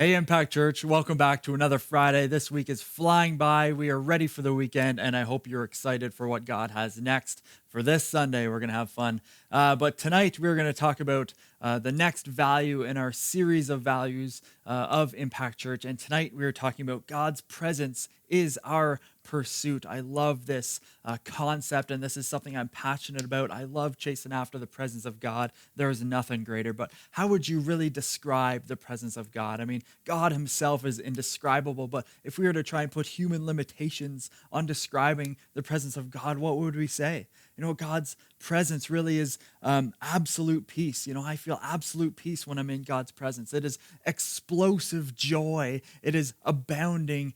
Hey, Impact Church, welcome back to another Friday. This week is flying by. We are ready for the weekend, and I hope you're excited for what God has next. For this Sunday, we're going to have fun. But tonight, we're going to talk about the next value in our series of values of Impact Church. And tonight, we're talking about God's presence is our pursuit. I love this concept, and this is something I'm passionate about. I love chasing after the presence of God. There is nothing greater. But how would you really describe the presence of God? I mean, God himself is indescribable, but if we were to try and put human limitations on describing the presence of God, what would we say? You know, God's presence really is absolute peace. You know, I feel absolute peace when I'm in God's presence. It is explosive joy. It is abounding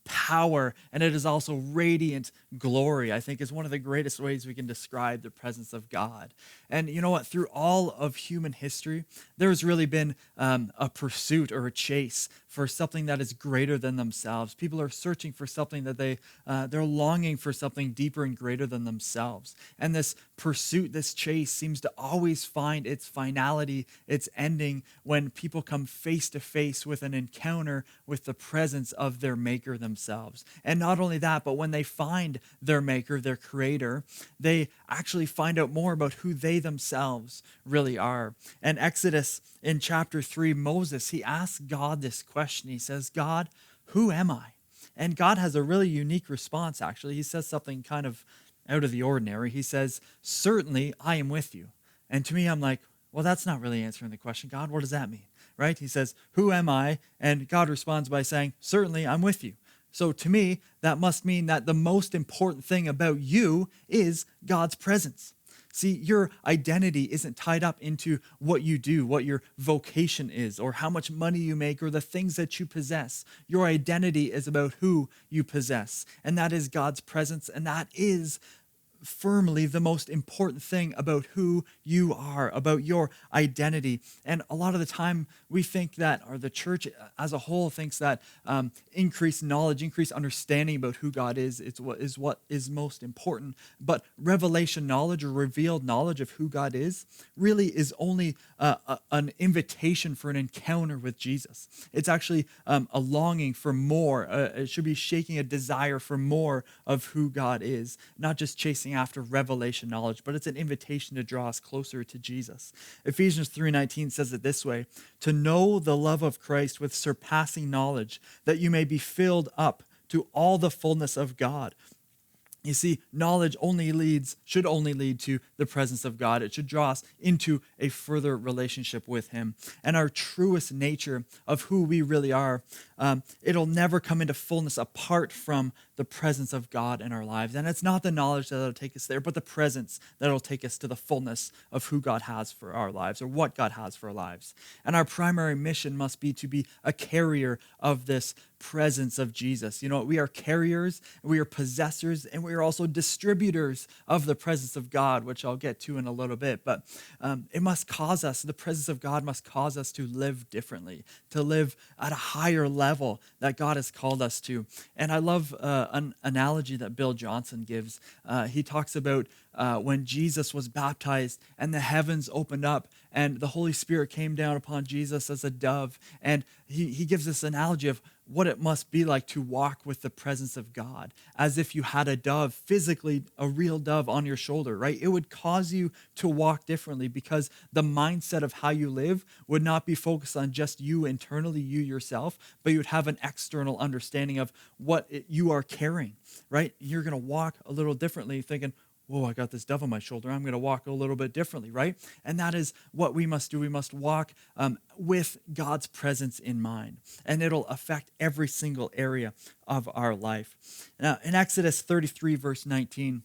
power, and it is also radiant glory. I think is one of the greatest ways we can describe the presence of God. And you know what? Through all of human history, there's really been a pursuit or a chase for something that is greater than themselves. People are searching for something that they're longing for something deeper and greater than themselves. And this pursuit, this chase seems to always find its finality, its ending when people come face to face with an encounter with the presence of their maker themselves. And not only that, but when they find their maker, their creator, they actually find out more about who they themselves really are. And Exodus in chapter 3, Moses, he asks God this question. He says, God, who am I? And God has a really unique response, actually. He says something kind of out of the ordinary. He says, certainly I am with you. And to me, I'm like, well, that's not really answering the question. God, what does that mean? Right? He says, who am I? And God responds by saying, certainly I'm with you. So to me, that must mean that the most important thing about you is God's presence. See, your identity isn't tied up into what you do, what your vocation is, or how much money you make, or the things that you possess. Your identity is about who you possess, and that is God's presence, and that is firmly the most important thing about who you are, about your identity. And a lot of the time we think that, or the church as a whole thinks that increased knowledge, increased understanding about who God is what is most important. But revelation knowledge or revealed knowledge of who God is really is only an invitation for an encounter with Jesus. It's actually a longing for more. It should be shaking a desire for more of who God is, not just chasing after revelation knowledge, but it's an invitation to draw us closer to Jesus. Ephesians 3:19 says it this way, to know the love of Christ with surpassing knowledge, that you may be filled up to all the fullness of God. You see, knowledge should only lead to the presence of God. It should draw us into a further relationship with him. And our truest nature of who we really are, it'll never come into fullness apart from the presence of God in our lives. And it's not the knowledge that'll take us there, but the presence that'll take us to the fullness of who God has for our lives, or what God has for our lives. And our primary mission must be to be a carrier of this presence of Jesus. You know, we are carriers, we are possessors, and we are also distributors of the presence of God, which I'll get to in a little bit. But the presence of God must cause us to live differently, to live at a higher level that God has called us to. And I love an analogy that Bill Johnson gives. He talks about when Jesus was baptized and the heavens opened up and the Holy Spirit came down upon Jesus as a dove. And he gives this analogy of what it must be like to walk with the presence of God, as if you had a dove, physically a real dove on your shoulder, right? It would cause you to walk differently because the mindset of how you live would not be focused on just you internally, you yourself, but you would have an external understanding of what you are carrying, right? You're going to walk a little differently thinking, whoa, I got this dove on my shoulder. I'm going to walk a little bit differently, right? And that is what we must do. We must walk with God's presence in mind, and it'll affect every single area of our life. Now, in Exodus 33, verse 19,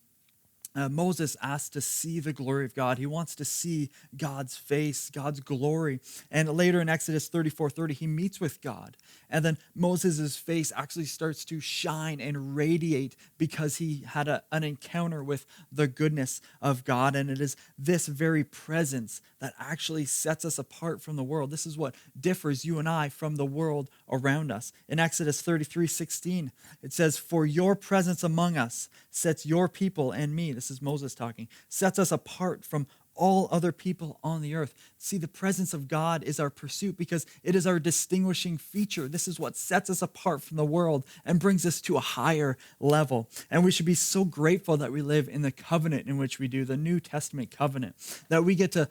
Moses asked to see the glory of God. He wants to see God's face, God's glory. And later in Exodus 34:30, he meets with God. And then Moses' face actually starts to shine and radiate because he had an encounter with the goodness of God. And it is this very presence that actually sets us apart from the world. This is what differs you and I from the world around us. In Exodus 33:16, it says, "For your presence among us sets your people and me," this is Moses talking, "sets us apart from all other people on the earth. See, the presence of God is our pursuit because it is our distinguishing feature. This is what sets us apart from the world and brings us to a higher level. And we should be so grateful that we live in the covenant in which we do, the New Testament covenant, that we get to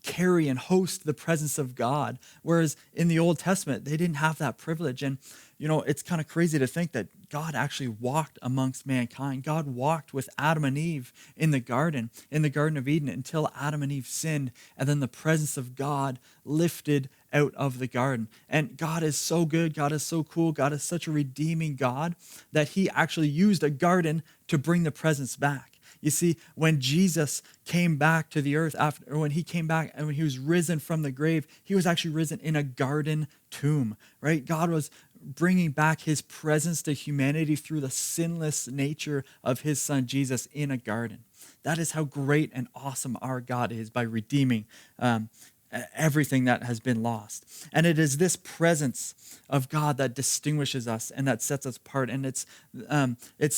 carry and host the presence of God. Whereas in the Old Testament, they didn't have that privilege. And, it's kind of crazy to think that God actually walked amongst mankind. God walked with Adam and Eve in the Garden of Eden, until Adam and Eve sinned. And then the presence of God lifted out of the garden. And God is so good. God is so cool. God is such a redeeming God that he actually used a garden to bring the presence back. You see, when Jesus came back to the earth when he came back and when he was risen from the grave, he was actually risen in a garden tomb, right? God was bringing back his presence to humanity through the sinless nature of his son Jesus in a garden. That is how great and awesome our God is, by redeeming everything that has been lost. And it is this presence of God that distinguishes us and that sets us apart. And it's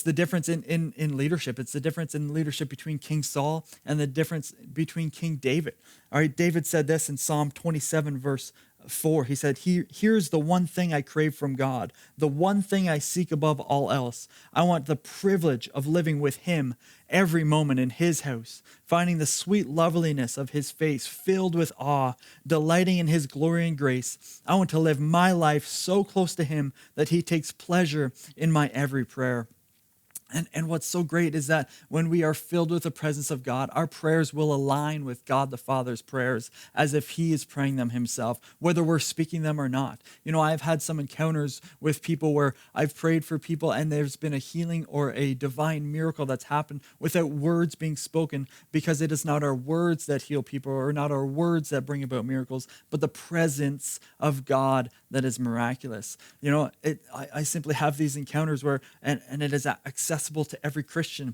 the difference in leadership. It's the difference in leadership between King Saul and the difference between King David. All right, David said this in Psalm 27, verse 4. He said, here's the one thing I crave from God, the one thing I seek above all else. I want the privilege of living with him every moment in his house, finding the sweet loveliness of his face, filled with awe, delighting in his glory and grace. I want to live my life so close to him that he takes pleasure in my every prayer. And what's so great is that when we are filled with the presence of God, our prayers will align with God the Father's prayers as if he is praying them himself, whether we're speaking them or not. I've had some encounters with people where I've prayed for people and there's been a healing or a divine miracle that's happened without words being spoken, because it is not our words that heal people or not our words that bring about miracles, but the presence of God that is miraculous. I simply have these encounters where, and it is accessible to every Christian.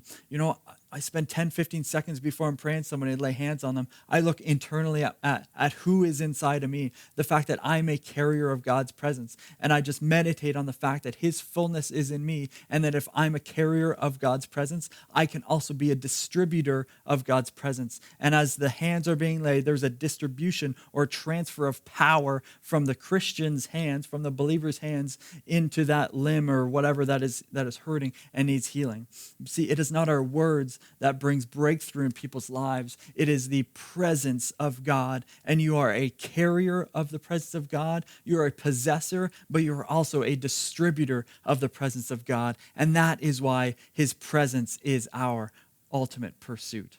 I spend 10, 15 seconds before I'm praying someone and lay hands on them. I look internally at who is inside of me, the fact that I'm a carrier of God's presence. And I just meditate on the fact that his fullness is in me, and that if I'm a carrier of God's presence, I can also be a distributor of God's presence. And as the hands are being laid, there's a distribution or transfer of power from the Christian's hands, from the believer's hands, into that limb or whatever that is hurting and needs healing. See, it is not our words that brings breakthrough in people's lives. It is the presence of God, and you are a carrier of the presence of God. You're a possessor, but you're also a distributor of the presence of God, and that is why his presence is our ultimate pursuit.